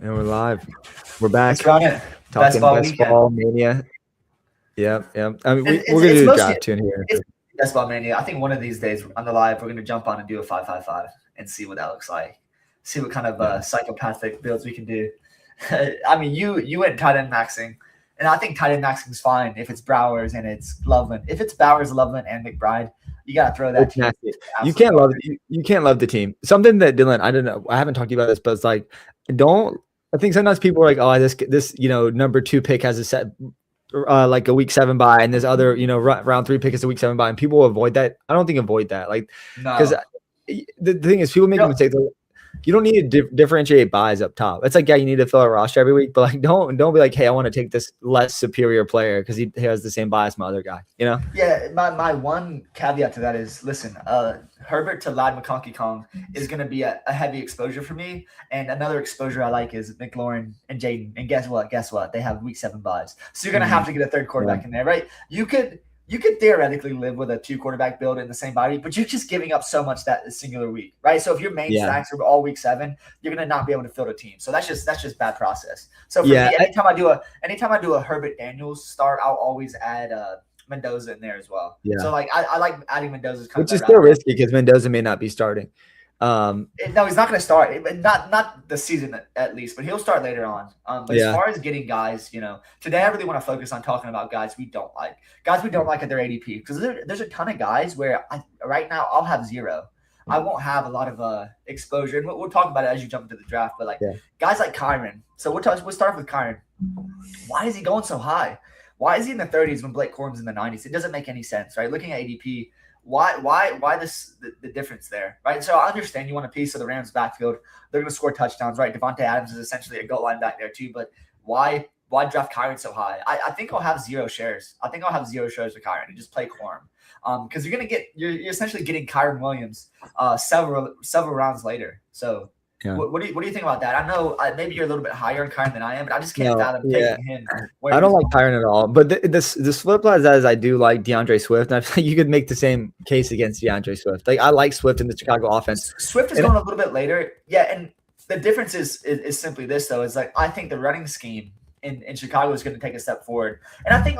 And we're live. We're back. Let's run it. Talking Best Ball Mania. Yep. I mean, we're going to do a draft tune here. It's Best Ball Mania. I think one of these days on the live, we're going to jump on and do a 5-5-5 and see what that looks like. See what kind of psychopathic builds we can do. I mean, you went tight end maxing, and I think tight end maxing is fine if it's Browers and it's Loveland. If it's Bowers, Loveland, and McBride, you got to throw that team. You can't love it. You can't love the team. Something that Dylan, I don't know. I haven't talked to you about this, but it's like, I think sometimes people are like, oh, this number 2 pick has a set like a week 7 bye, and this other round 3 pick is a week 7 bye, and people avoid that. I don't think avoid that, like, because the thing is, people make a mistake. You don't need to differentiate buys up top. It's like, yeah, you need to fill a roster every week, but like, don't be like, hey, I want to take this less superior player because he has the same buy as my other guy. Yeah, my one caveat to that is, listen, Herbert to Lad McConkey Kong is going to be a heavy exposure for me, and another exposure I like is McLaurin and Jaden. And guess what? They have week 7 buys, so you're going to have to get a third quarterback in there, right? You could theoretically live with a 2 quarterback build in the same body, but you're just giving up so much that singular week, right? So if your main stacks are all week 7, you're gonna not be able to field a team. So that's just bad process. So for me, anytime I do a Herbert Daniels start, I'll always add Mendoza in there as well. Yeah. So like I like adding Mendoza's which is still risky because Mendoza may not be starting. No, he's not going to start. Not the season at least, but he'll start later on. But as far as getting guys, today I really want to focus on talking about guys we don't like at their ADP, because there's a ton of guys where right now I'll have 0. I won't have a lot of exposure, and we'll talk about it as you jump into the draft. But guys like Kyron. So we'll start with Kyron. Why is he going so high? Why is he in the 30s when Blake Corum's in the 90s? It doesn't make any sense, right? Looking at ADP. Why the difference there, right? So I understand you want a piece of the Rams backfield. They're going to score touchdowns, right? Devontae Adams is essentially a goal line back there too, but why draft Kyron so high? I think I'll have 0 shares. I think I'll have 0 shares with Kyron and just play Corum. Because you're essentially getting Kyron Williams several rounds later. So what do you think about that? I know maybe you're a little bit higher on Kyron than I am, but I just can't fathom taking him. I don't like Kyron at all. But the flip side is I do like DeAndre Swift, and I feel like you could make the same case against DeAndre Swift. Like, I like Swift in the Chicago offense. Swift is going a little bit later. Yeah, and the difference is simply this, though, is like I think the running scheme in Chicago is going to take a step forward. And I think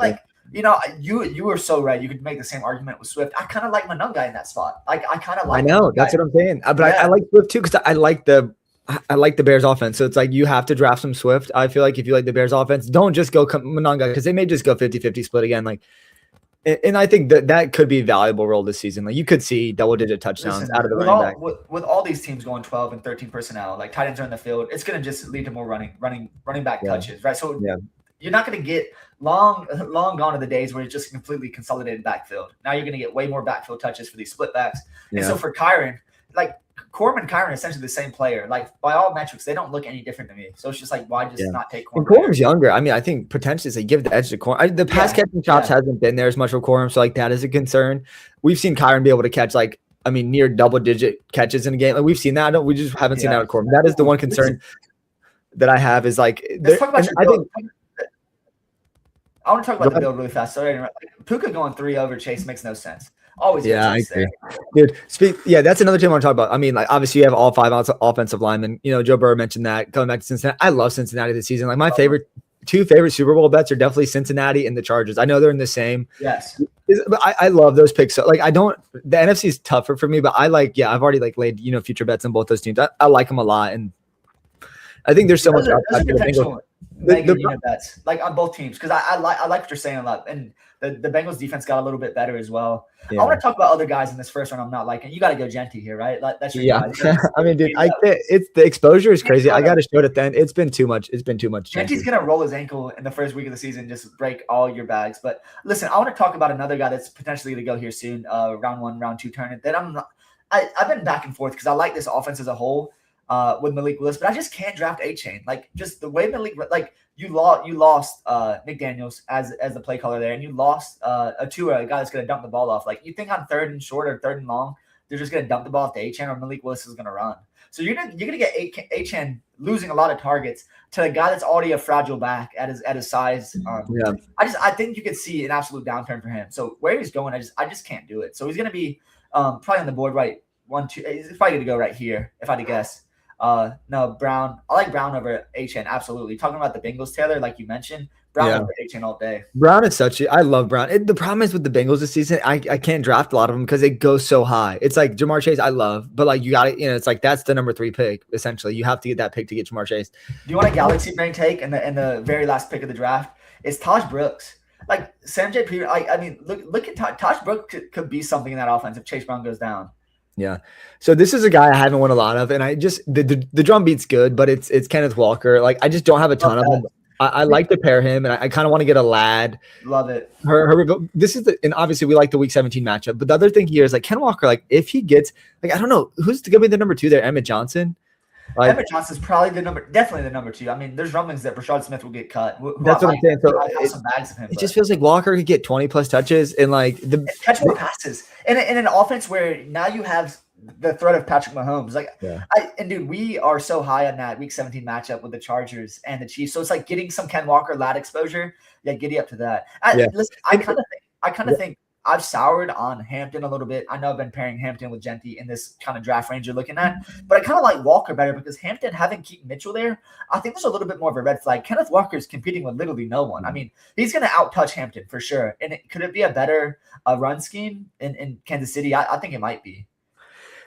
you were so right. You could make the same argument with Swift. I kind of like Monunga in that spot. Like I kind of like. I know that's what I'm saying. But I like Swift too because I like the Bears offense. So it's like you have to draft some Swift. I feel like if you like the Bears offense, don't just go Monunga because they may just go 50-50 split again. Like, and I think that could be a valuable role this season. Like, you could see double-digit touchdowns out of the running back. With all these teams going 12 and 13 personnel, like tight ends are in the field, it's going to just lead to more running back touches, right? So you're not going to get long gone are the days where it's just a completely consolidated backfield. Now you're going to get way more backfield touches for these split backs. And so for Kyron, like Corum and Kyron are essentially the same player. Like, by all metrics, they don't look any different to me. So it's just like, why just not take Corum? And Corum's younger. I mean, I think potentially they give the edge to Corum. The pass catching chops hasn't been there as much for Corum, so like that is a concern. We've seen Kyron be able to catch near double-digit catches in a game. Like, we've seen that. We just haven't seen that with Corum. That is the one concern that I have is like. Let's talk about your build. I want to talk about the build really fast. Sorry, Puka going 3 over Chase makes no sense. Always, I agree. Dude, that's another team I want to talk about. I mean, like, obviously you have all 5 offensive linemen. Joe Burrow mentioned that coming back to Cincinnati. I love Cincinnati this season. Like, my two favorite Super Bowl bets are definitely Cincinnati and the Chargers. I know they're in the same. Yes. But I love those picks. So, like, the NFC is tougher for me, but I've already laid, future bets on both those teams. I like them a lot. And I think there's so much potential bets, like, on both teams, because I like what you're saying a lot. And the Bengals defense got a little bit better as well. I want to talk about other guys in this first round I'm not liking. You got to go Genty here, right? That's your guy. I mean, dude, it's the exposure is crazy. I got to show it at the end. It's been too much. Genty's going to roll his ankle in the first week of the season, just break all your bags. But listen, I want to talk about another guy that's potentially going to go here soon, round 1, round 2 tournament. That I've been back and forth because I like this offense as a whole with Malik Willis, but I just can't draft A-Chain. Like, just the way Malik, like, you lost Nick Daniels as the play caller there, and you lost a guy that's going to dump the ball off. Like, you think on 3rd and short or 3rd and long, they're just going to dump the ball off to A-Chain, or Malik Willis is going to run. So you're gonna get A-Chain losing a lot of targets to a guy that's already a fragile back at his size. I think you could see an absolute downturn for him. So where he's going, I just can't do it. So he's going to be probably on the board right 1, 2. He's probably going to go right here if I had to guess. No, Brown. I like Brown over HN. Absolutely. Talking about the Bengals, Taylor, like you mentioned, Brown over HN all day. Brown is I love Brown. The problem is with the Bengals this season, I can't draft a lot of them because they go so high. It's like Jamar Chase, I love, but like you got to, it's like that's the number 3 pick essentially. You have to get that pick to get Jamar Chase. Do you want a galaxy brain take in the very last pick of the draft? It's Taj Brooks. Like Sam J. P. I mean, look at Taj Brooks could be something in that offense if Chase Brown goes down. Yeah. So this is a guy I haven't won a lot of, and I just the drum beat's good, but it's Kenneth Walker. Like I just don't have a ton of him. I like to pair him, and I kind of want to get a lad. Love it. This is and obviously we like the Week 17 matchup, but the other thing here is like Ken Walker. Like if he gets I don't know who's going to be the number 2 there. Emmett Johnson. Like, Emmett Johnson's probably definitely the number 2. I mean, there's rumblings that Rashad Smith will get cut. That's what I'm saying. So I have some bags of him. It just feels like Walker could get 20+ touches and like catch more passes in an offense where now you have the threat of Patrick Mahomes. Like, dude, we are so high on that Week 17 matchup with the Chargers and the Chiefs. So it's like getting some Ken Walker lad exposure. Yeah, giddy up to that. Listen, I kind of think I've soured on Hampton a little bit. I know I've been pairing Hampton with Genty in this kind of draft range you're looking at, but I kind of like Walker better because Hampton having Keaton Mitchell there, I think there's a little bit more of a red flag. Kenneth Walker is competing with literally no one. I mean, he's going to outtouch Hampton for sure. And could it be a better run scheme in Kansas City? I think it might be.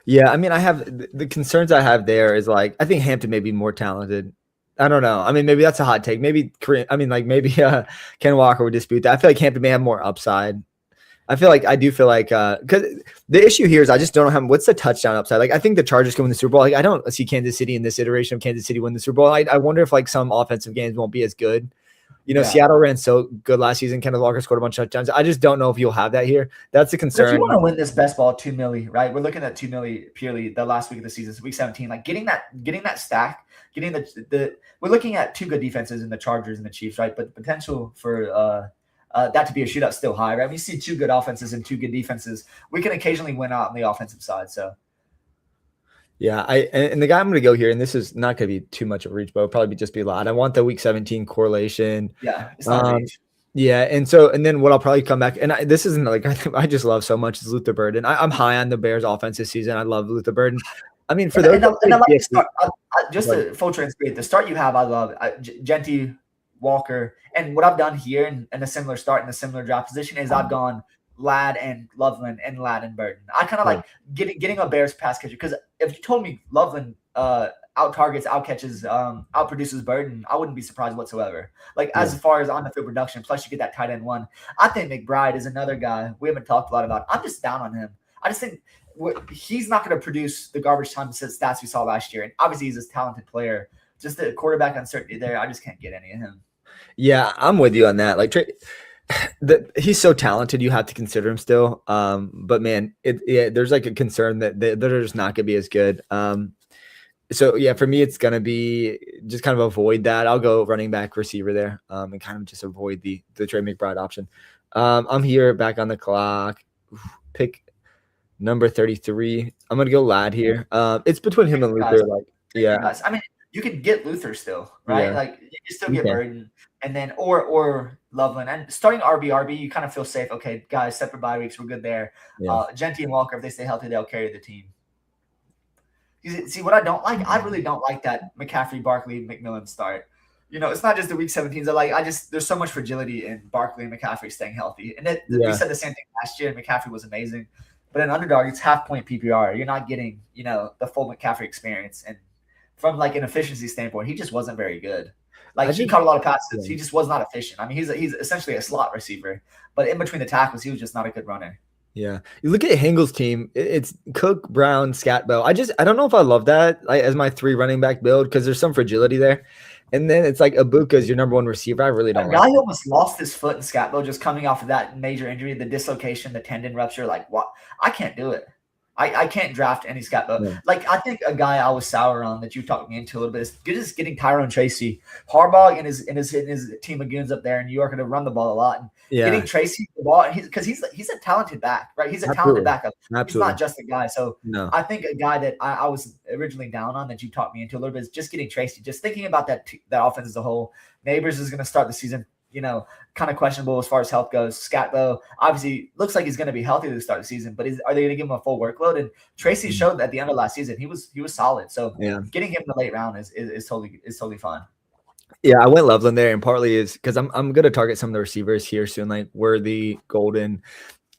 Yeah, I mean, I have the concerns I have there is like I think Hampton may be more talented. I don't know. I mean, maybe that's a hot take. Maybe Ken Walker would dispute that. I feel like Hampton may have more upside. I do feel like because the issue here is I just don't know what's the touchdown upside. Like I think the Chargers can win the Super Bowl. Like I don't see Kansas City in this iteration of Kansas City win the Super Bowl. I wonder if like some offensive games won't be as good. Seattle ran so good last season. Kenneth Walker scored a bunch of touchdowns. I just don't know if you'll have that here. That's the concern. If you want to win this best ball, $2 million, right? We're looking at $2 million purely the last week of the season, Week 17. Like getting that stack, getting we're looking at 2 good defenses in the Chargers and the Chiefs, right? But the potential for that to be a shootout still high, right? We see 2 good offenses and 2 good defenses. We can occasionally win out on the offensive side. So, yeah, and the guy I'm going to go here, and this is not going to be too much of a reach, but it'll probably just be a lot. I want the Week 17 correlation. Yeah, it's not reach. Yeah, and then what I'll probably come back, and this isn't like I just love so much is Luther Burden. I'm high on the Bears offense this season. I love Luther Burden. I mean, for those, and I like to start, just to full transparent, the start you have, I love Genty, Walker, and what I've done here in a similar start in a similar draft position is I've gone Ladd and Loveland and Ladd and Burden. I kind of like getting a Bears pass catcher because if you told me Loveland out targets, out catches, out produces Burden, I wouldn't be surprised whatsoever. Like as far as on the field production, plus you get that tight end one. I think McBride is another guy we haven't talked a lot about. I'm just down on him. I just think he's not going to produce the garbage time stats we saw last year, and obviously he's a talented player. Just the quarterback uncertainty there, I just can't get any of him. Yeah, I'm with you on that. Like he's so talented, you have to consider him still. But man, there's like a concern that they're just not gonna be as good. So yeah, for me, it's gonna be just kind of avoid that. I'll go running back, receiver there, and kind of just avoid the Trey McBride option. I'm here back on the clock. Pick number 33. I'm gonna go Ladd here. It's between him and Luther. I mean, you can get Luther still, right? Yeah. Like you can still get Burden, and then or Loveland, and starting RB, you kind of feel safe. Okay, guys, separate bye weeks, we're good there. Yeah. Genty and Walker, if they stay healthy, they'll carry the team. See what I don't like? I really don't like that McCaffrey, Barkley, McMillan start. It's not just the Week 17s. There's so much fragility in Barkley and McCaffrey staying healthy, and we said the same thing last year. And McCaffrey was amazing, but in underdog, it's half point PPR. You're not getting the full McCaffrey experience, and from like an efficiency standpoint, he just wasn't very good. Like he caught a lot of passes. He just was not efficient. I mean, he's essentially a slot receiver, but in between the tackles, he was just not a good runner. Yeah. You look at Hengel's team, it's Cook, Brown, Scatbo. I don't know if I love that as my 3 running back build because there's some fragility there. And then it's like Ibuka is your number 1 receiver. I really don't. A guy almost lost his foot in Scatbo just coming off of that major injury, the dislocation, the tendon rupture. Like what? I can't do it. I can't draft any Scatbo. Yeah. Like I think a guy I was sour on that you talked me into a little bit is just getting Tyrone Tracy. Harbaugh and his team of goons up there in New York are to run the ball a lot. And getting Tracy the ball because he's a talented back, right? He's a talented backup. He's not just a guy. So I think a guy that I was originally down on that you talked me into a little bit is just getting Tracy. Just thinking about that offense as a whole. Neighbors is going to start the season, kind of questionable as far as health goes. Scatbo obviously looks like he's going to be healthy to start the season, but are they going to give him a full workload? And Tracy showed at the end of last season he was solid. So getting him in the late round is totally fine. Yeah, I went Loveland there, and partly is because I'm going to target some of the receivers here soon, like Worthy, Golden,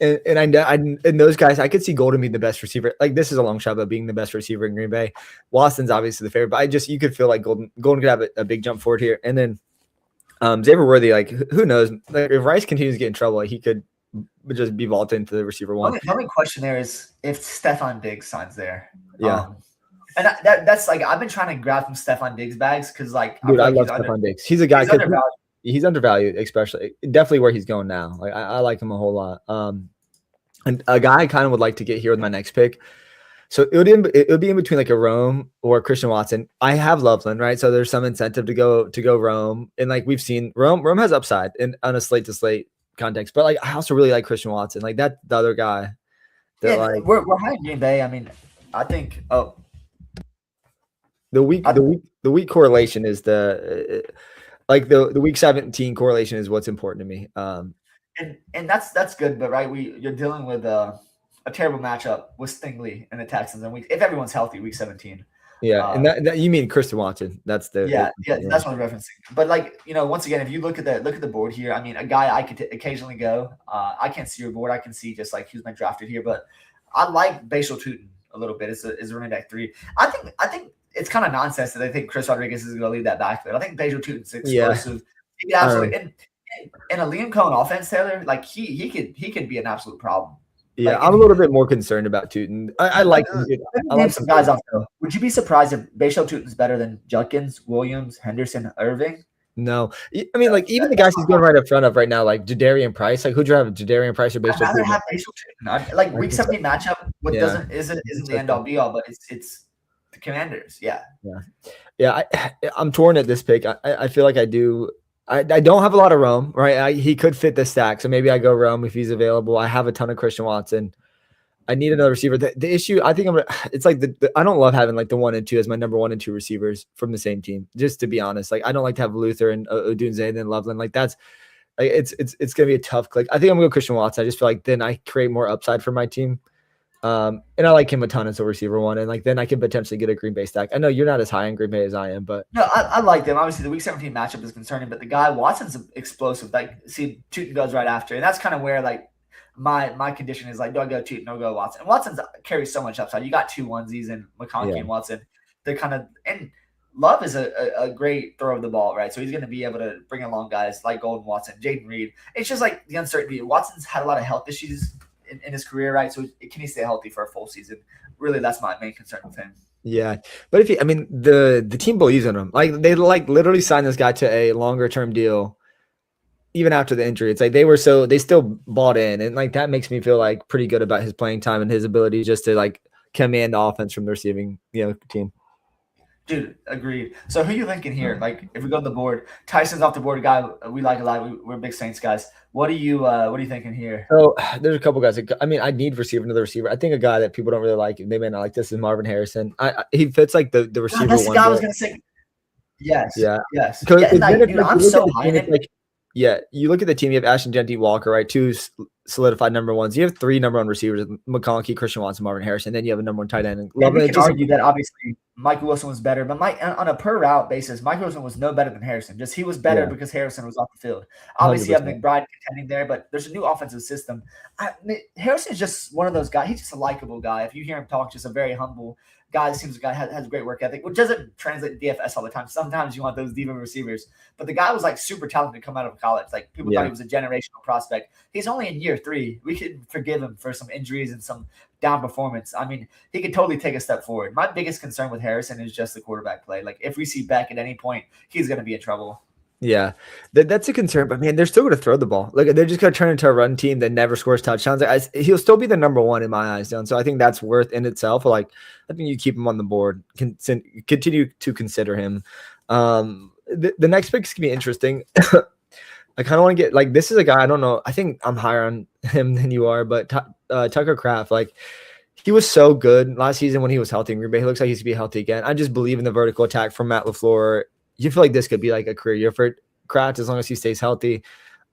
and and those guys. I could see Golden being the best receiver. Like this is a long shot, but being the best receiver in Green Bay. Watson's obviously the favorite, but you could feel like Golden could have a big jump forward here, and then Xavier Worthy. Like who knows? Like if Rice continues to get in trouble, like, he could just be vaulted into the receiver one. The only question there is if Stephon Diggs signs there. Yeah. And that's like I've been trying to grab some Stephon Diggs bags because like dude, I love Stephon Diggs. He's a guy. He's undervalued, especially definitely where he's going now. Like I like him a whole lot. And a guy I kind of would like to get here with my next pick. So it would be in between like a Rome or Christian Watson. I have Loveland, right? So there's some incentive to go Rome, and like we've seen Rome has upside on a slate to slate context. But like I also really like Christian Watson. Like that's the other guy. That we're high in Green Bay. I mean, I think the week correlation is the week 17 correlation is what's important to me. And that's good, but right, you're dealing with a terrible matchup with Stingley and the Texans, and if everyone's healthy, week 17. Yeah, and that you mean Christian Watson? That's the that's what I'm referencing. But like once again, if you look at the board here, I mean, a guy I could occasionally go. I can't see your board. I can see just like who's been drafted here, but I like Bashal Tutin a little bit. Is running back 3. I think it's kind of nonsense that they think Chris Rodriguez is going to lead that backfield. I think Bashal Tutin's explosive. Yeah, absolutely. In a Liam Cohen offense, Taylor, like he could be an absolute problem. Yeah, like, I'm a little bit more concerned about Tutin. I like some guys off though. Would you be surprised if Bashal Tutin's better than Judkins, Williams, Henderson, Irving? No, I mean like even the guys he's going right up front of right now, like Jadarian Price. Like who'd you have, Jadarian Price or Bashal Tutin? I'd rather have Bashal Tutin. Like week 17 matchup, isn't the end all be all, but it's the Commanders. Yeah. I'm torn at this pick. I feel like I do. I don't have a lot of Rome, right? He could fit the stack, so maybe I go Rome if he's available. I have a ton of Christian Watson. I need another receiver. The issue, I think it's like I don't love having like the 1 and 2 as my number 1 and 2 receivers from the same team. Just to be honest, like I don't like to have Luther and Odunze and then Loveland. Like that's like it's gonna be a tough click. I think I'm gonna go Christian Watson. I just feel like then I create more upside for my team. And I like him a ton as a receiver 1, and like then I can potentially get a Green Bay stack. I know you're not as high in Green Bay as I am, but no, I like them. Obviously, the week 17 matchup is concerning, but the guy Watson's explosive. Like, see, Tutin goes right after, and that's kind of where like my condition is like, do I go Tutin or go Watson? And Watson carries so much upside. You got 2 onesies and McConkey and Watson. They're kind of and Love is a great throw of the ball, right? So he's going to be able to bring along guys like Golden Watson, Jaden Reed. It's just like the uncertainty. Watson's had a lot of health issues in his career, right? So can he stay healthy for a full season? Really, that's my main concern with him. Yeah, but the team believes in him. Like they literally signed this guy to a longer term deal, even after the injury. It's like they still bought in, and like that makes me feel like pretty good about his playing time and his ability just to like command the offense from the receiving team. Dude, agreed. So who are you thinking here? Like, if we go to the board, Tyson's off the board, a guy we like a lot. We're big Saints guys. What are you thinking here? So there's a couple guys. I mean, I need another receiver. I think a guy that people don't really like, they may not like this, is Marvin Harrison. He fits like the receiver. That's the guy I was gonna say. Yes. Yeah. Yes. I'm so high in it. Yeah, you look at the team. You have Ashton Genty, Walker, right? 2 solidified number 1s. You have 3 number 1 receivers: McConkey, Christian Watson, Marvin Harrison. Then you have a number 1 tight end. We can argue that obviously Michael Wilson was better, but on a per route basis, Michael Wilson was no better than Harrison. Just he was better because Harrison was off the field. Obviously, 100%. You have McBride contending there, but there's a new offensive system. Harrison is just one of those guys. He's just a likable guy. If you hear him talk, just a very humble guy. Seems like a guy has great work ethic, which doesn't translate to DFS all the time. Sometimes you want those diva receivers, but the guy was like super talented to come out of college. Like people thought he was a generational prospect. He's only in year 3. We could forgive him for some injuries and some down performance. I mean, he could totally take a step forward. My biggest concern with Harrison is just the quarterback play. Like if we see Beck at any point, he's going to be in trouble. Yeah, that's a concern. But man, they're still going to throw the ball. Like they're just going to turn into a run team that never scores touchdowns. He'll still be the number 1 in my eyes, Dylan. So I think that's worth in itself. Like I think you keep him on the board. Continue to consider him. The next pick is going to be interesting. I kind of want to get like this is a guy I don't know. I think I'm higher on him than you are, but Tucker Kraft, like he was so good last season when he was healthy in Green Bay. He looks like he's to be healthy again. I just believe in the vertical attack from Matt LaFleur. You feel like this could be like a career year for Kraft as long as he stays healthy.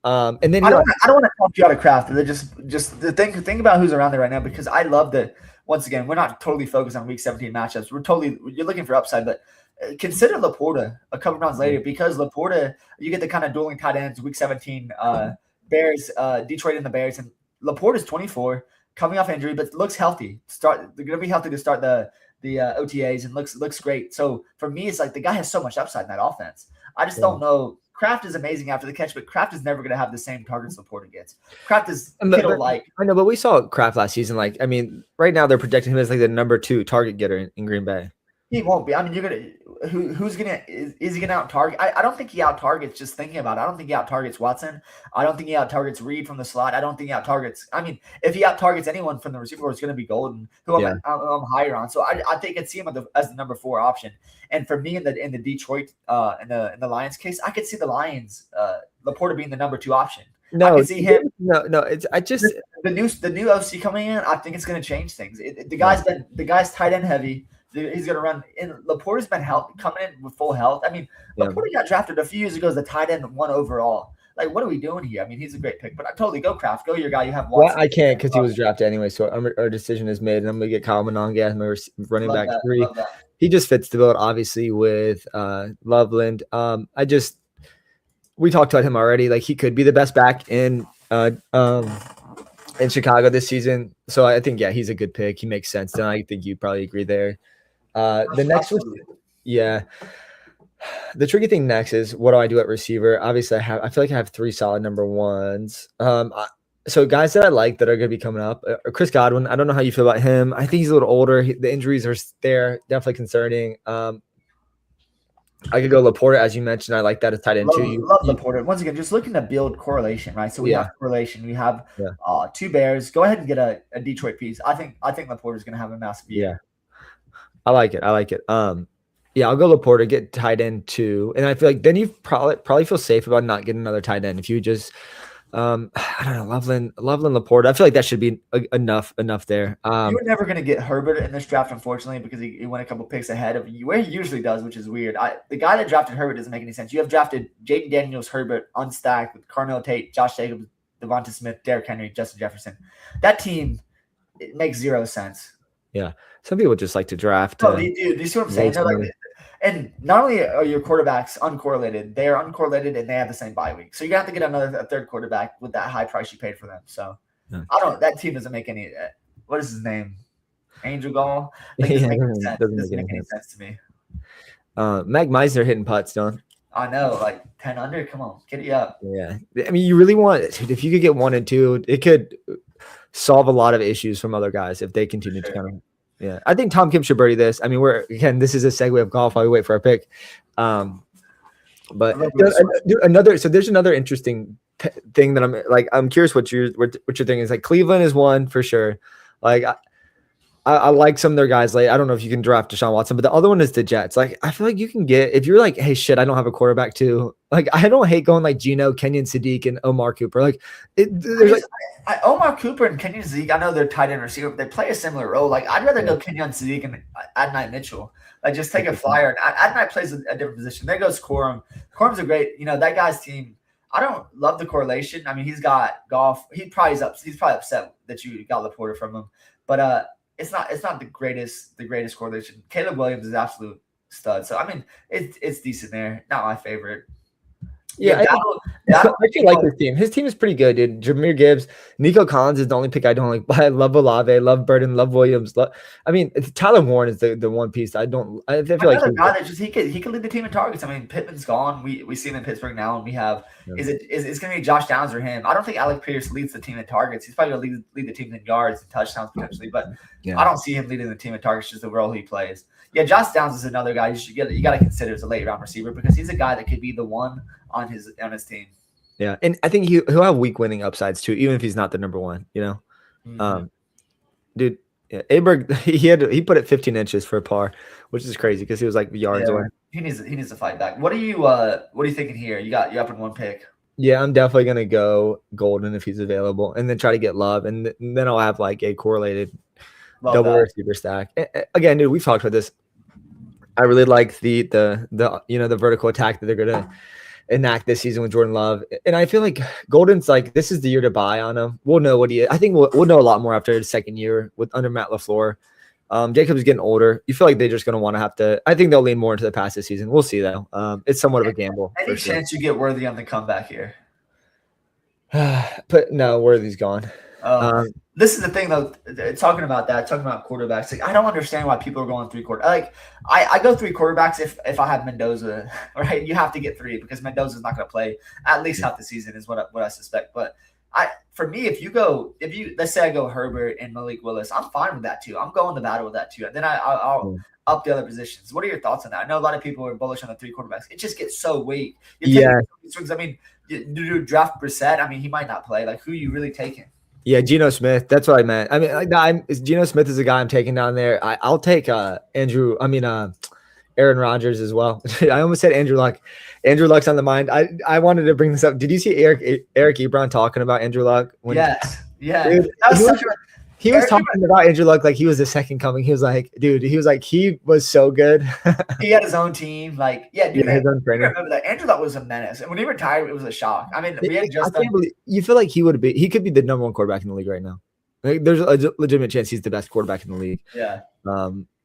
And then I don't want to talk you out of Kraft. They're just the thing about who's around there right now, because I love that. Once again, we're not totally focused on Week 17 matchups. You're looking for upside, but consider Laporta a couple rounds later, because Laporta, you get the kind of dueling tight ends. Week 17, Bears, Detroit and the Bears, and Laporta's 24, coming off injury, but looks healthy. They're gonna be healthy to start the OTAs, and looks great. So for me, it's like the guy has so much upside in that offense. I just don't know. Kraft is amazing after the catch, but Kraft is never going to have the same targets Laporta gets. Kraft is Kittle-like. I know, but we saw Kraft last season. Like, I mean, right now they're projecting him as like the number 2 target getter in Green Bay. He won't be. I mean, is he gonna out target? I don't think he out targets. Just thinking about it, I don't think he out targets Watson. I don't think he out targets Reed from the slot. I don't think he out targets. I mean, if he out targets anyone from the receiver, it's going to be Golden, who I'm higher on. So I think I'd see him as the number 4 option. And for me in the Detroit in the Lions case, I could see the Lions Laporta being the number 2 option. No, I can see him. No. It's the new OC coming in. I think it's going to change things. The guy's tight end heavy. He's going to run. And Laporta's been coming in with full health. I mean, Laporta got drafted a few years ago as the tight end 1 overall. Like, what are we doing here? I mean, he's a great pick, but I totally go Kraft. Go your guy. You have Watson. Well, I can't because he was drafted anyway. So our decision is made, and I'm going to get Kyle Monange as my running back 3. He just fits the build, obviously, with Loveland. We talked about him already. Like, he could be the best back in Chicago this season. So I think, he's a good pick. He makes sense. And I think you probably agree there. The next one, the tricky thing next is, what do I do at receiver? Obviously, I feel like I have 3 solid number 1s. So guys that I like that are going to be coming up, Chris Godwin. I don't know how you feel about him. I think he's a little older. The injuries are there, definitely concerning. I could go Laporta, as you mentioned. I like that as tight end too. Love Laporta. Once again, just looking to build correlation, right? So we have correlation. We have 2 Bears. Go ahead and get a Detroit piece. I think Laporta is going to have a massive year. Yeah, I like it. I'll go Laporta, get tight end 2, and I feel like then you probably feel safe about not getting another tight end if you just. I don't know, Loveland, Laporta. I feel like that should be enough there. You're never going to get Herbert in this draft, unfortunately, because he went a couple picks ahead of you, where he usually does, which is weird. The guy that drafted Herbert doesn't make any sense. You have drafted Jaden Daniels, Herbert, unstacked with Carnell Tate, Josh Jacobs, Devonta Smith, Derrick Henry, Justin Jefferson. That team, it makes 0 sense. Yeah, some people just like to draft. No, they do. Do you see what I'm saying? And not only are your quarterbacks uncorrelated, they are uncorrelated and they have the same bye week. So you have to get a 3rd quarterback with that high price you paid for them. So that team doesn't make any. What is his name? Angel Gall. Doesn't make any sense to me. Mac Meisner hitting putts, don't. I know, like 10 under. Come on, get it up. Yeah, I mean, you really want it. If you could get 1 and 2, it could solve a lot of issues from other guys if they continue to kind of. Yeah, I think Tom Kim should birdie this. I mean, this is a segue of golf while we wait for our pick. But there's another interesting thing that I'm curious what your thing is. Like, Cleveland is one for sure. Like, I like some of their guys. Like, I don't know if you can draft Deshaun Watson, but the other one is the Jets. Like, I feel like you can get, if you're like, hey, shit, I don't have a quarterback too. Like, I don't hate going like Geno, Kenyon Sadiq, and Omar Cooper. Like, Omar Cooper and Kenyon Sadiq, I know they're tight end receiver, but they play a similar role. Like, I'd rather go Kenyon Sadiq and Adonai Mitchell. Like, just take a flyer. And Adonai plays a different position. There goes Corum. Corum's a great, that guy's team. I don't love the correlation. I mean, he's got golf. He's probably upset that you got Laporta from him, but it's not the greatest correlation. Caleb Williams is absolute stud. So I mean, it's decent there. Not my favorite. Yeah, I actually like this team. His team is pretty good, dude. Jahmyr Gibbs, Nico Collins is the only pick I don't like. But I love Olave, love Burden, love Williams. Tyler Warren is the one piece I don't. I feel like he could lead the team in targets. I mean, Pittman's gone. We see him in Pittsburgh now, and we have it's going to be Josh Downs or him. I don't think Alec Pierce leads the team in targets. He's probably going to lead the team in yards and touchdowns potentially, but I don't see him leading the team in targets. Just the role he plays. Yeah, Josh Downs is another guy you got to consider as a late round receiver because he's a guy that could be the one on his team. Yeah, and I think he'll have week winning upsides too, even if he's not the number 1. Dude, Aberg he put it 15 inches for a par, which is crazy because he was like yards away. He needs to fight back. What are you thinking here? You up in 1 pick. Yeah, I'm definitely gonna go Golden if he's available, and then try to get Love, and then I'll have like a correlated double receiver stack. Again, dude, we've talked about this. I really like the vertical attack that they're gonna enact this season with Jordan Love. And I feel like Golden's like, this is the year to buy on him. We'll know what he is. I think we'll know a lot more after his second year under Matt LaFleur. Jacobs getting older. You feel like they're just going to want to have to. I think they'll lean more into the pass this season. We'll see though. It's somewhat of a gamble. Any chance you get Worthy on the comeback here? But no, Worthy's gone. This is the thing though. Talking about quarterbacks, like I don't understand why people are going 3 quarter. Like I go 3 quarterbacks if I have Mendoza, right? You have to get 3 because Mendoza's not going to play at least half the season is what I suspect. But for me, if you let's say I go Herbert and Malik Willis, I'm fine with that too. I'm going to battle with that too. And then I'll up the other positions. What are your thoughts on that? I know a lot of people are bullish on the 3 quarterbacks. It just gets so weak. I mean, you draft Brissett. I mean, he might not play. Like, who are you really taking? Yeah, Geno Smith. That's what I meant. I mean, Geno Smith is a guy I'm taking down there. I'll take Aaron Rodgers as well. I almost said Andrew Luck. Andrew Luck's on the mind. I wanted to bring this up. Did you see Eric Ebron talking about Andrew Luck? Yes. Yeah. Dude, he was talking about Andrew Luck like he was the second coming. He was like, dude, he was so good. He had his own team. Like, yeah, dude, his own trainer. Remember that. Andrew Luck was a menace. And when he retired, it was a shock. I mean, you feel like he could be the number 1 quarterback in the league right now. Like, there's a legitimate chance he's the best quarterback in the league. Yeah.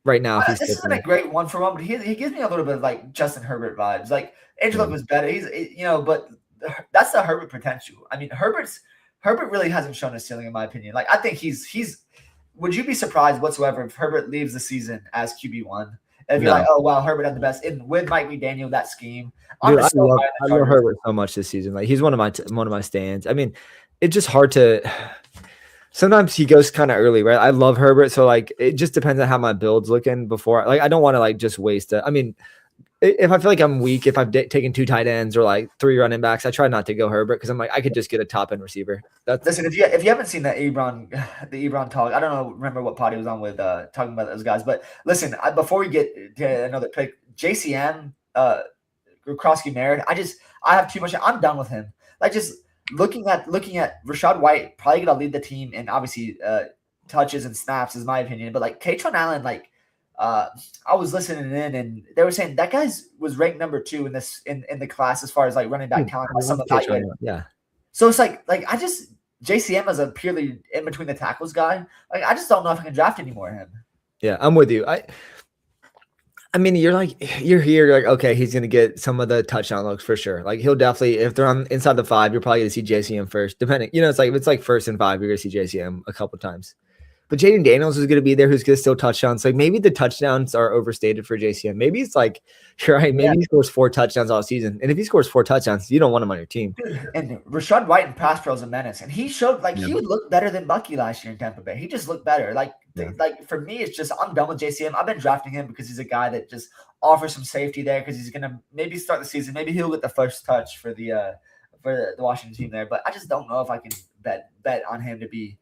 Right now. This isn't a great one for him, but he gives me a little bit of like Justin Herbert vibes. Like Andrew Luck was better. But that's the Herbert potential. I mean, Herbert really hasn't shown a ceiling in my opinion. Like I think he's. Would you be surprised whatsoever if Herbert leaves the season as QB1? If you're like, oh wow, Herbert had the best, and with Mike McDaniel, that scheme. Dude, I love Herbert so much this season. Like he's one of my stands. I mean, it's just hard to. Sometimes he goes kind of early, right? I love Herbert, so like it just depends on how my build's looking before. Like I don't want to like just waste it. I mean, if I feel like I'm weak, if I've taken 2 tight ends or like 3 running backs, I try not to go Herbert because I'm like I could just get a top end receiver. Listen, if you haven't seen the Ebron talk, I don't know. Remember what pod he was on with talking about those guys. But listen, before we get to another pick, JCM, Gronkowski Merritt, I have too much. I'm done with him. Like just looking at Rashad White, probably gonna lead the team and obviously touches and snaps is my opinion. But like Katron Allen, like. I was listening in, and they were saying that guy's was ranked number 2 in this in the class as far as like running back talent. Yeah. So it's like JCM as a purely in between the tackles guy. Like I just don't know if I can draft anymore of him. Yeah, I'm with you. I mean, you're here. You're like, okay, he's gonna get some of the touchdown looks for sure. Like he'll definitely, if they're on inside the 5, you're probably gonna see JCM first. Depending, it's like if it's like 1st and 5, you're gonna see JCM a couple times. But Jaden Daniels is going to be there, who's going to steal touchdowns. Like maybe the touchdowns are overstated for JCM. Maybe it's like, right, maybe he scores 4 touchdowns all season. And if he scores 4 touchdowns, you don't want him on your team. And Rashad White in pass pro is a menace. And he showed he would look better than Bucky last year in Tampa Bay. He just looked better. Like for me, it's just I'm done with JCM. I've been drafting him because he's a guy that just offers some safety there because he's going to maybe start the season. Maybe he'll get the first touch for the Washington team there. But I just don't know if I can bet on him to be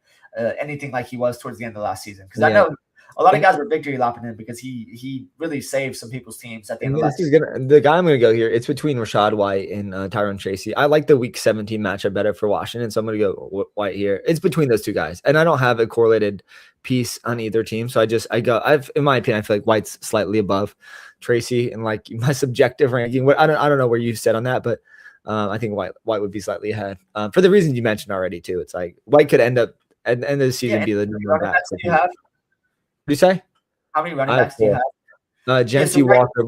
anything like he was towards the end of last season. Because I know a lot of guys were victory lapping him because he really saved some people's teams at the end of last season. The guy I'm going to go here, it's between Rashad White and Tyrone Tracy. I like the Week 17 matchup better for Washington, so I'm going to go White here. It's between those 2 guys, and I don't have a correlated piece on either team, so in my opinion, I feel like White's slightly above Tracy and like my subjective ranking. I don't know where you sit on that, but I think White would be slightly ahead for the reasons you mentioned already too. It's like White could end up at the end of the season be the number 1 back. Do you have? What do you say? How many running backs do you have? Jency Walker.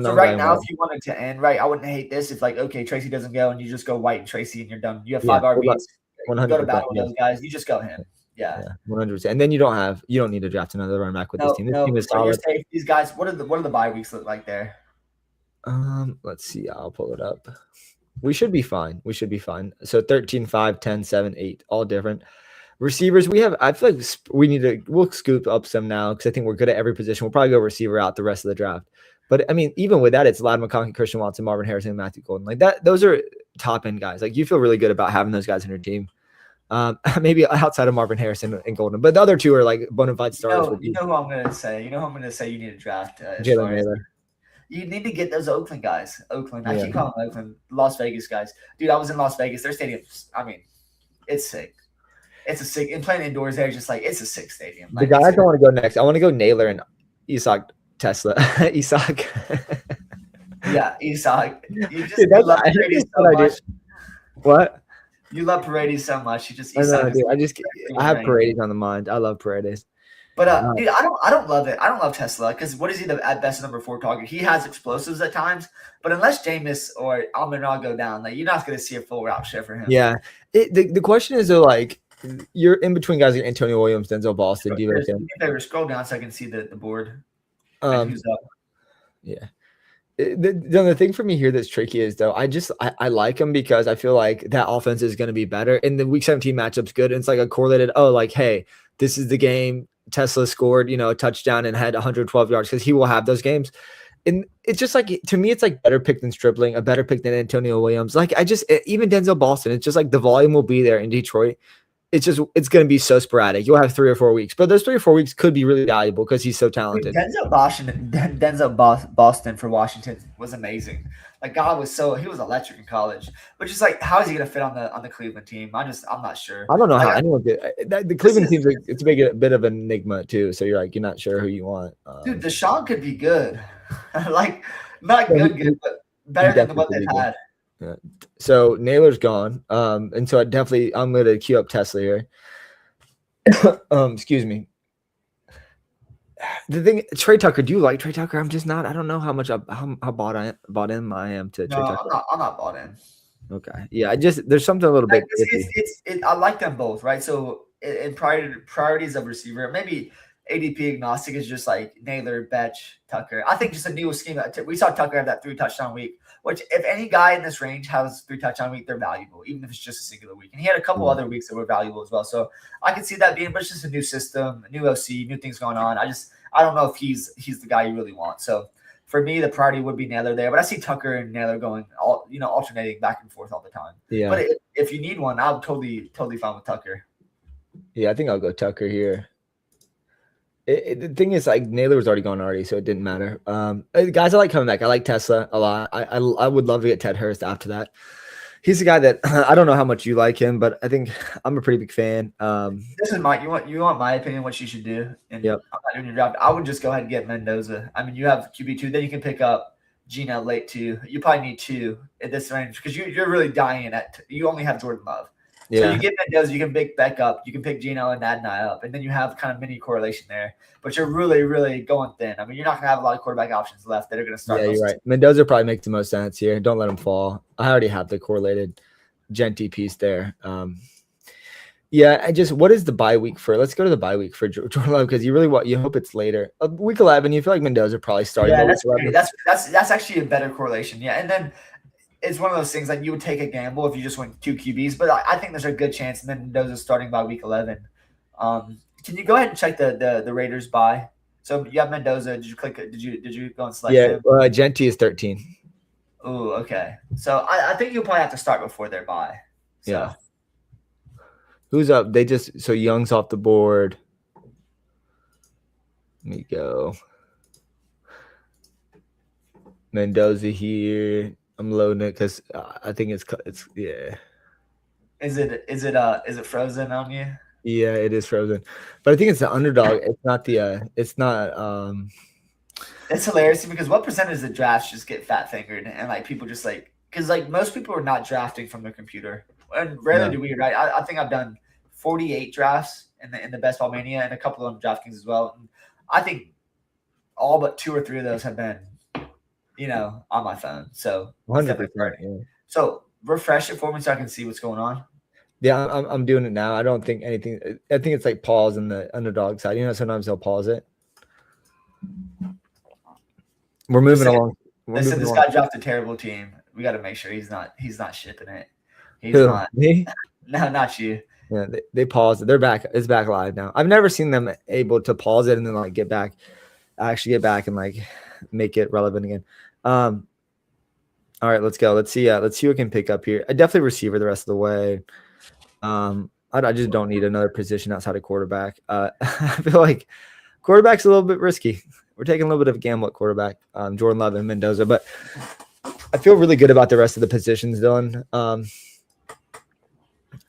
So right now, if you wanted to end, right, I wouldn't hate this if like, okay, Tracy doesn't go and you just go White and Tracy and you're done. You have 5 RBs. 100%. Go to battle with those guys. You just go him. Yeah. 100%. And then you don't need to draft another running back with this team. This team is solid. These guys, what are the bye weeks look like there? Let's see. I'll pull it up. We should be fine. So 13, 5, 10, 7, 8, all different. Receivers, I feel like we'll scoop up some now because I think we're good at every position. We'll probably go receiver out the rest of the draft. But I mean, even with that, it's Ladd McConkey, Christian Watson, Marvin Harrison, and Matthew Golden. Like that, those are top end guys. Like you feel really good about having those guys in your team. Maybe outside of Marvin Harrison and Golden, but the other 2 are like bona fide starters. You know who I'm going to say. You need to draft Jalen Naylor. You need to get those Oakland guys. I keep calling them Oakland, Las Vegas guys. Dude, I was in Las Vegas. Their stadium, I mean, it's sick. It's a sick. And playing indoors there, just like it's a sick stadium. Like, the guys I want to go next, I want to go Naylor and Isak Tesla. Isak. Yeah, Esau. You Dude, love Paredes so much. What? You love Paredes so much. You just I Esau know, just dude. I have Paredes on the mind. I love Paredes. But dude, I don't love it. I don't love Tesla because what is he at best number 4 target? He has explosives at times, but unless Jameis or Amon-Ra go down, like you're not going to see a full route share for him. Yeah. The question is though, like you're in between guys like Antonio Williams, Denzel Boston. Do you like him? Scroll down so I can see the board. Who's up? Yeah. The thing for me here that's tricky is though I like him because I feel like that offense is going to be better and the week 17 matchup's good and it's like a correlated like hey, this is the game Tesla scored a touchdown and had 112 yards because he will have those games. And it's just like, to me, it's like better pick than Stripling, a better pick than Antonio Williams. Like even Denzel Boston, it's just like the volume will be there in Detroit. It's going to be so sporadic. You'll have 3 or 4 weeks, but those 3 or 4 weeks could be really valuable because he's so talented. Denzel Boston for Washington was amazing. Like God he was electric in college, but just like how is he going to fit on the Cleveland team? I'm not sure. I don't know how anyone did. The Cleveland team's it's a bit of an enigma too. So you're not sure who you want. Dude, Deshaun could be good. Like not good, but better than what they've had. Yeah. So Naylor's gone. And so I'm going to queue up Tesla here. Excuse me. The thing, Trey Tucker, do you like Trey Tucker? I'm just not. I don't know how much how bought in I am to Trey Tucker. I'm not bought in. Okay. Yeah, there's something a little bit. I like them both, right? So in priorities of receiver, maybe ADP agnostic is just like Naylor, Betch, Tucker. I think just a new scheme. We saw Tucker have that 3 touchdown week, which if any guy in this range has 3 touchdown week, they're valuable, even if it's just a singular week. And he had a couple other weeks that were valuable as well. So I can see that being, but it's just a new system, a new OC, new things going on. I don't know if he's the guy you really want. So for me, the priority would be Naylor there, but I see Tucker and Naylor going alternating back and forth all the time. Yeah. But if you need one, I'm totally fine with Tucker. Yeah, I think I'll go Tucker here. The thing is, like Naylor was already gone, so it didn't matter. Guys, I like coming back. I like Tesla a lot. I would love to get Ted Hurst after that. He's a guy that I don't know how much you like him, but I think I'm a pretty big fan. This is you want my opinion what you should do. And yep. I'm not doing your job. I would just go ahead and get Mendoza. I mean, you have QB2, then you can pick up Gino late too. You probably need 2 at this range because you're really dying you only have Jordan Love. Yeah. So you get Mendoza, you can pick back up, you can pick Gino and Adonai up, and then you have kind of mini correlation there. But you're really, really going thin. I mean, you're not going to have a lot of quarterback options left that are going to start. Yeah, you're right. Mendoza probably makes the most sense here. Don't let him fall. I already have the correlated Genty piece there. What is the bye week for? Let's go to the bye week for Jordan Love because you hope it's later. Week 11, you feel like Mendoza probably started. Yeah, that's actually a better correlation. Yeah, and then it's one of those things like you would take a gamble if you just went 2 QBs, but I think there's a good chance Mendoza's starting by week 11. Can you go ahead and check the Raiders bye? So you have Mendoza. Did you click it? Did you go and select him? Yeah, Genty is 13. Oh, okay. So I think you'll probably have to start before their bye. So. Yeah. Who's up? So Young's off the board. Let me go. Mendoza here. I'm loading it because I think it's yeah. Is it frozen on you? Yeah, it is frozen, but I think it's the underdog. It's not the. It's not. It's hilarious because what percentage of drafts just get fat fingered and like people just like because like most people are not drafting from their computer and rarely do we, right? I think I've done 48 drafts in the Best Ball Mania and a couple of them DraftKings as well. And I think all but 2 or 3 of those have been, on my phone. So 100%. Yeah. So refresh it for me so I can see what's going on. Yeah, I'm doing it now. I don't think anything. I think it's like pause in the underdog side. Sometimes they'll pause it. We're moving along. Listen, this guy dropped a terrible team. We got to make sure he's not shipping it. He's Who, not. Me? No, not you. Yeah, they paused it. They're back. It's back live now. I've never seen them able to pause it and then like get back and like make it relevant again. All right, let's go. Let's see what we can pick up here. I definitely receiver the rest of the way. I just don't need another position outside of quarterback. I feel like quarterback's a little bit risky. We're taking a little bit of a gamble at quarterback. Jordan Love and Mendoza, but I feel really good about the rest of the positions, Dylan.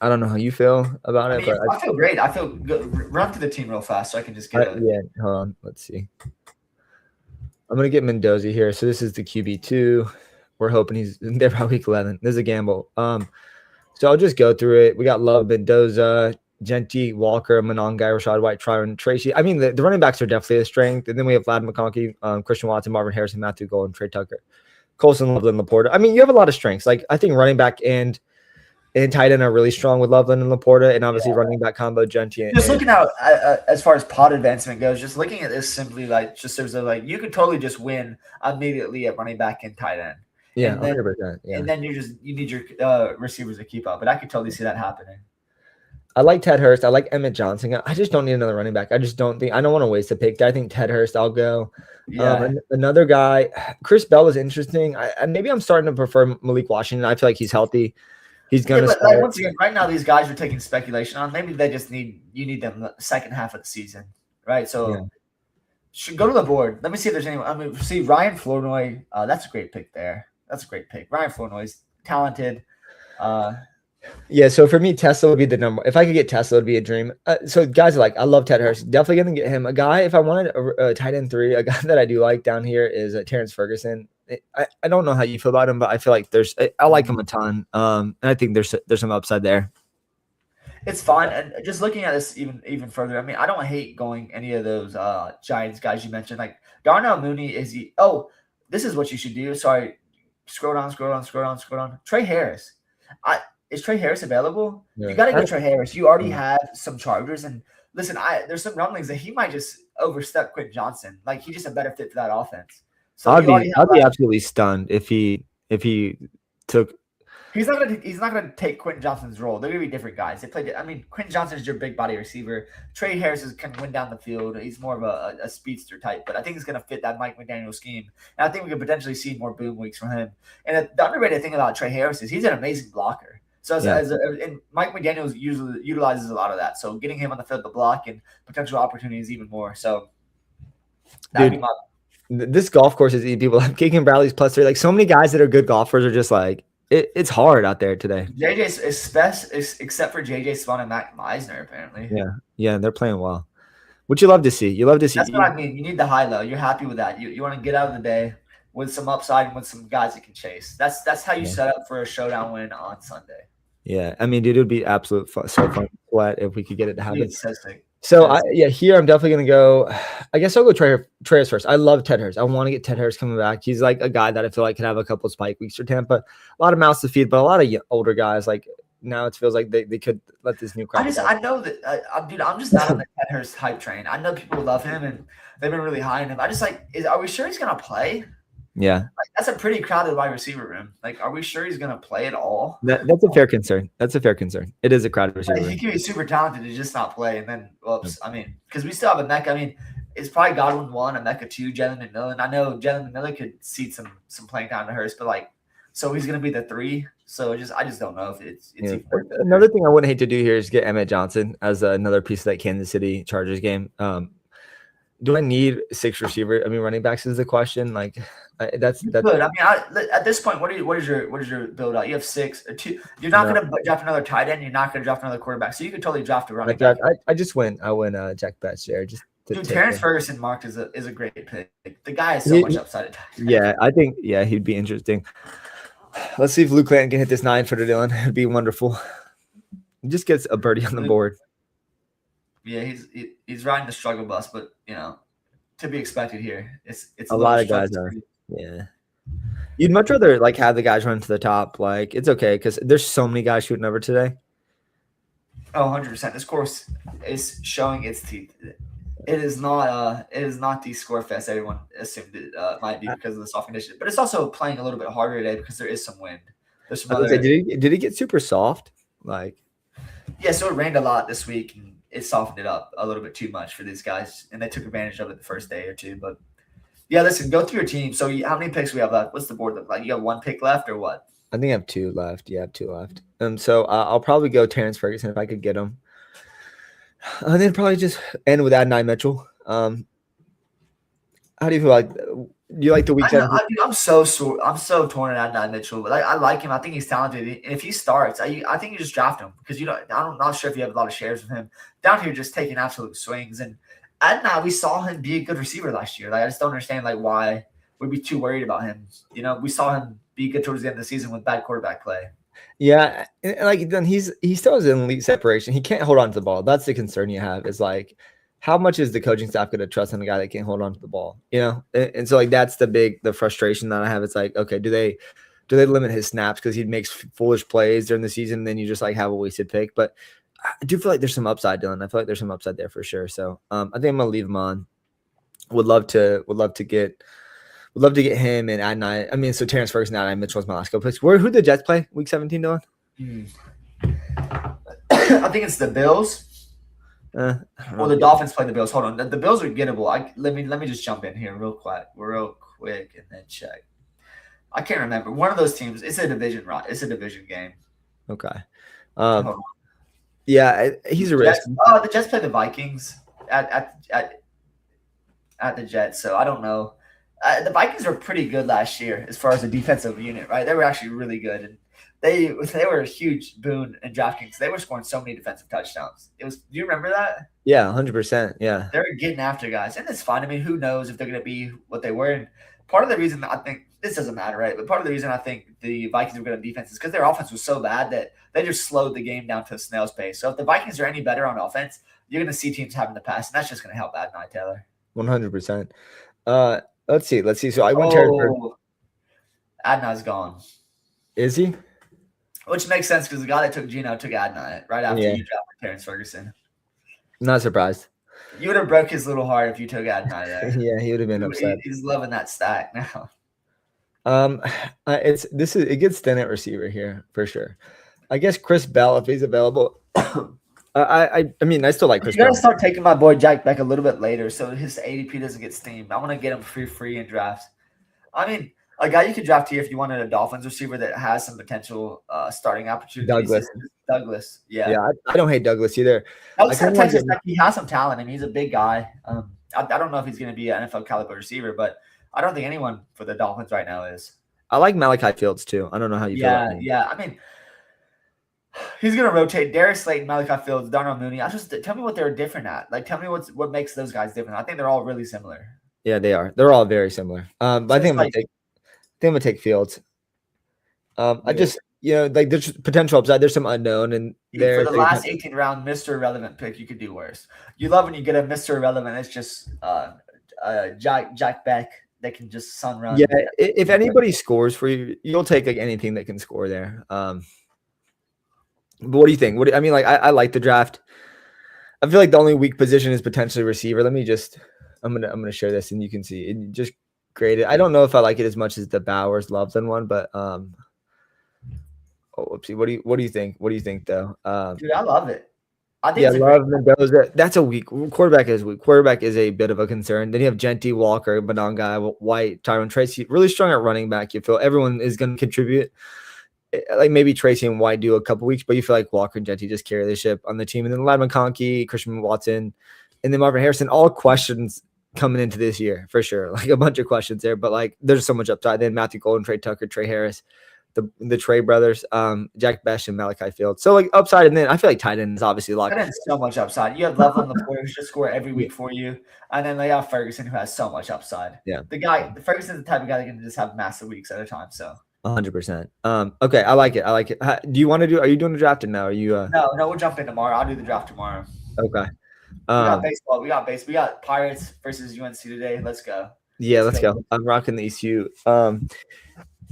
I don't know how you feel about it. But I feel great. I feel good. Run through the team real fast so I can just get yeah, hold on. Let's see. I'm gonna get Mendoza here. So this is the QB2. We're hoping he's there by week 11. This is a gamble. So I'll just go through it. We got Love, Mendoza, Genty, Walker, Monongai, Rashad White, Tryon, Tracy. I mean, the running backs are definitely a strength. And then we have Vlad McConkey, Christian Watson, Marvin Harrison, Matthew Golden, Trey Tucker, Colson, Loveland, Laporta. I mean, you have a lot of strengths. Like I think running back and tight end are really strong with Loveland and Laporta, and obviously running back combo Genty. Just looking out as far as pod advancement goes, just looking at this simply like just there's a like you could totally just win immediately at running back and tight end. Yeah, and then, 100%, yeah. And then you need your receivers to keep up. But I could totally see that happening. I like Ted Hurst. I like Emmett Johnson. I just don't need another running back. I don't want to waste a pick. I think Ted Hurst, I'll go. Yeah. Another guy, Chris Bell is interesting. Maybe I'm starting to prefer Malik Washington. I feel like he's healthy. He's going to start. Once again, right now, these guys are taking speculation on. Maybe they just you need them the second half of the season, right? So should go to the board. Let me see if there's anyone. I mean, see Ryan Flournoy. That's a great pick there. That's a great pick. Ryan Flournoy's talented. Yeah, so for me, Tesla would be the number. If I could get Tesla, it would be a dream. So guys are like, I love Ted Hurst. Definitely going to get him. A guy, if I wanted a tight end 3, a guy that I do like down here is Terrence Ferguson. I don't know how you feel about him, but I feel like I like him a ton. And I think there's some upside there. It's fine. And just looking at this even further, I mean, I don't hate going any of those Giants guys you mentioned. Like Darnell Mooney this is what you should do. Sorry. Scroll down. Trey Harris. Is Trey Harris available? Yeah. You got to get Trey Harris. You already have some Chargers. And listen, there's some rumblings that he might just overstep Quentin Johnson. Like he's just a better fit for that offense. So I'd be absolutely stunned if he took. He's not gonna take Quentin Johnson's role. They're gonna be different guys. Quentin Johnson is your big body receiver. Trey Harris can win down the field. He's more of a speedster type, but I think he's gonna fit that Mike McDaniel scheme. And I think we could potentially see more boom weeks from him. And the underrated thing about Trey Harris is he's an amazing blocker. So and Mike McDaniel usually utilizes a lot of that. So getting him on the field to block and potential opportunities even more. So that'd be my. This golf course is eating people. I'm kicking Bradley's +3. Like so many guys that are good golfers are just like it's hard out there today. JJ except for JJ Swan and Matt Meisner apparently. Yeah, they're playing well. Which you love to see. That's what I mean. You need the high low. You're happy with that. You want to get out of the day with some upside and with some guys that can chase. That's how you set up for a showdown win on Sunday. Yeah, I mean, dude, it would be absolute fun to sweat if we could get it to happen. So here I'm definitely gonna go. I guess I'll go Trey Hurst first. I love Ted Hurst. I want to get Ted Hurst coming back. He's like a guy that I feel like could have a couple spike weeks for Tampa. A lot of mouths to feed, but a lot of older guys. Like now, it feels like they could let this new crop. I know that, dude. I'm just not on the Ted Hurst hype train. I know people love him and they've been really high on him. I just are we sure he's gonna play? Yeah, like, that's a pretty crowded wide receiver room. Like, are we sure he's going to play at all? That's a fair concern. It is a crowded receiver room. He can be super talented to just not play, and then, whoops. I mean, because we still have a Mecca. I mean, it's probably Godwin 1, a Mecca 2, Jalen McMillan. I know Jalen McMillan could seat some playing time to Hurst, but so he's going to be the 3. So I just don't know if it's another thing I wouldn't hate to do here is get Emmett Johnson as another piece of that Kansas City Chargers game. Do I need 6 receiver? I mean, running backs is the question. That's good. I mean, at this point, what is your build out? You have 6 or 2. You're not going to draft another tight end. You're not going to draft another quarterback. So you could totally draft a running back. I just win. I win Jack Betts there. Terrence Ferguson marked is a great pick. The guy has so much upside at tight end. Yeah, I think he'd be interesting. Let's see if Luke Clanton can hit this 9-footer, Dylan. It'd be wonderful. He just gets a birdie on the board. Yeah, he's riding the struggle bus, but to be expected here. It's a lot of guys are. Yeah, you'd much rather have the guys run to the top. It's okay because there's so many guys shooting over today. Oh, 100%. This course is showing its teeth. It is not the score fest everyone assumed it might be because of the soft conditions, but it's also playing a little bit harder today because there is some wind. There's some other. Did it get super soft? Yeah, so it rained a lot this week and it softened it up a little bit too much for these guys, and they took advantage of it the first day or two. But yeah, listen, go through your team. So how many picks we have left? What's the board look like? You have 1 pick left or what? I think I have 2 left. Yeah, I have 2 left. So I'll probably go Terrence Ferguson if I could get him. And then probably just end with Adonai Mitchell. How do you feel do you like the weekend? I'm so torn at Adonai Mitchell. But I like him. I think he's talented. And if he starts, I think you just draft him because I'm not sure if you have a lot of shares with him. Down here just taking absolute swings. And Adnan, we saw him be a good receiver last year. Like, I just don't understand like why we'd be too worried about him. You know, we saw him be good towards the end of the season with bad quarterback play. Yeah, and like then he still has an elite separation. He can't hold on to the ball. That's the concern you have. Is like, how much is the coaching staff going to trust in a guy that can't hold on to the ball? You know, and so like that's the frustration that I have. It's like, okay, do they limit his snaps because he makes foolish plays during the season, and then you just like have a wasted pick? But I do feel like there's some upside, Dylan. I feel like there's some upside there for sure. So I think I'm gonna leave him on. Would love to get him and Adnan. I mean, so Terrence Ferguson, Adnan Mitchell was my last couple picks. Who did the Jets play week 17, Dylan? I think it's the Bills. Well, the Dolphins play the Bills. Hold on, the Bills are gettable. Let me just jump in here real quick, and then check. I can't remember. One of those teams. It's a division, right? It's a division game. Okay. Yeah, he's a risk. The Jets play the Vikings at the Jets, so I don't know. The Vikings were pretty good last year as far as the defensive unit, right? They were actually really good, and they were a huge boon in DraftKings. They were scoring so many defensive touchdowns. Do you remember that? Yeah, 100%. Yeah, they're getting after guys, and it's fine. I mean, who knows if they're going to be what they were? And part of the reason I think this doesn't matter, right? But part of the reason I think the Vikings were good at defense is because their offense was so bad that they just slowed the game down to a snail's pace. So if the Vikings are any better on offense, you're going to see teams having to pass, and that's just going to help Adnan Taylor. 100%. Let's see. So I went to Adnan's gone. Is he? Which makes sense because the guy that took Gino took Adnan right after you drafted Terrence Ferguson. Not surprised. You would have broke his little heart if you took Adnan there. Yeah, he would have been upset. He's loving that stack now. It gets thin at receiver here for sure. I guess Chris Bell if he's available. I mean, I still like Chris Bell. You gotta start taking my boy Jack back a little bit later so his ADP doesn't get steamed. I want to get him free in drafts. I mean, a guy you could draft here if you wanted a Dolphins receiver that has some potential starting opportunities. Douglas. Yeah. Yeah, I don't hate Douglas either. He has some talent. I mean, he's a big guy. I don't know if he's going to be an NFL caliber receiver, but I don't think anyone for the Dolphins right now is. I like Malachi Fields too. I don't know how you feel about him. Yeah. I mean, he's going to rotate Darius Slayton, Malachi Fields, Darnell Mooney. Tell me what they're different at. Like, tell me what makes those guys different. I think they're all really similar. Yeah, they are. They're all very similar. But I think I'm gonna take Fields. I just like there's potential upside. There's some unknown, and for the last 18 round, Mr. Irrelevant pick, you could do worse. You love when you get a Mr. Irrelevant. It's just Jack Beck that can just sun run. Yeah, if anybody scores for you, you'll take like anything that can score there. But what do you think? I mean, like I like the draft. I feel like the only weak position is potentially receiver. I'm gonna share this and you can see it. Just grade it. I don't know if I like it as much as the Bowers Loveland one, but whoopsie. What do you think? What do you think though? Dude, I love it. I think that's a weak quarterback. Quarterback is a bit of a concern. Then you have Genty, Walker, Bananga, White, Tyron Tracy. Really strong at running back. You feel everyone is going to contribute. Like maybe Tracy and White do a couple weeks, but you feel like Walker and Genty just carry the ship on the team. And then Ladd McConkey, Christian Watson, and then Marvin Harrison. All questions coming into this year for sure. Like a bunch of questions there, but like there's so much upside. Then Matthew Golden, Trey Tucker, Trey Harris, the Trey brothers, Jack Besh and Malachi Fields. So like upside, and then I feel like tight end is obviously locked. Tight end's so much upside. You have Loveland LaFleur who should score every week for you, and then they have Ferguson who has so much upside. Yeah, Ferguson's the type of guy that can just have massive weeks at a time. So 100%. Okay, I like it. Do you want to do? Are you doing the draft now? Are you? No, we'll jump in tomorrow. I'll do the draft tomorrow. Okay. We got baseball. We got Pirates versus UNC today. Let's go. Yeah, let's go. I'm rocking the ECU.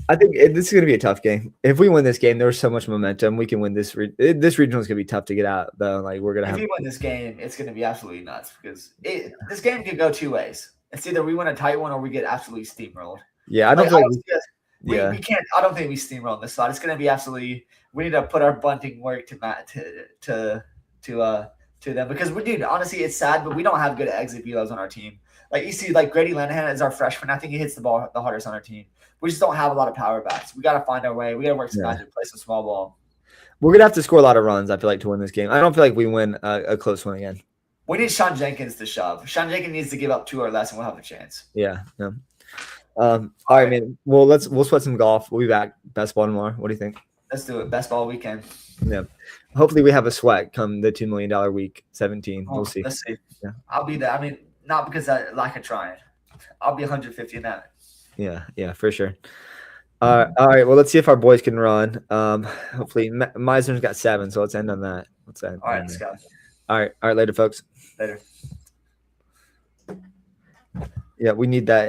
I think this is going to be a tough game. If we win this game, there's so much momentum. We can win this. This regional is going to be tough to get out, though. Like we're going to. If we win this game, it's going to be absolutely nuts because this game could go two ways. It's either we win a tight one or we get absolutely steamrolled. Yeah, I don't think. We can't. I don't think we steamroll this slot. It's going to be absolutely. We need to put our bunting work to them because honestly, it's sad, but we don't have good exit velos on our team. Like you see, like Grady Lanahan is our freshman. I think he hits the ball the hardest on our team. We just don't have a lot of power backs. We got to find our way. We got to work some magic, play some small ball. We're gonna have to score a lot of runs. I feel like to win this game. I don't feel like we win a close one again. We need Sean Jenkins to shove. Sean Jenkins needs to give up 2 or less, and we'll have a chance. Yeah. All right, man. Well, we'll sweat some golf. We'll be back. Best ball tomorrow. What do you think? Let's do it. Best ball weekend. Yeah. hopefully we have a sweat come the $2 million week 17. We'll see. Let's see. Yeah. I'll be there. I mean, not because I like trying. I'll be 150 in that. Yeah, for sure. All right. Well, let's see if our boys can run. Hopefully, Meisner's got 7, so let's end on that. All right, let's go. All right. Later, folks. Later. Yeah, we need that.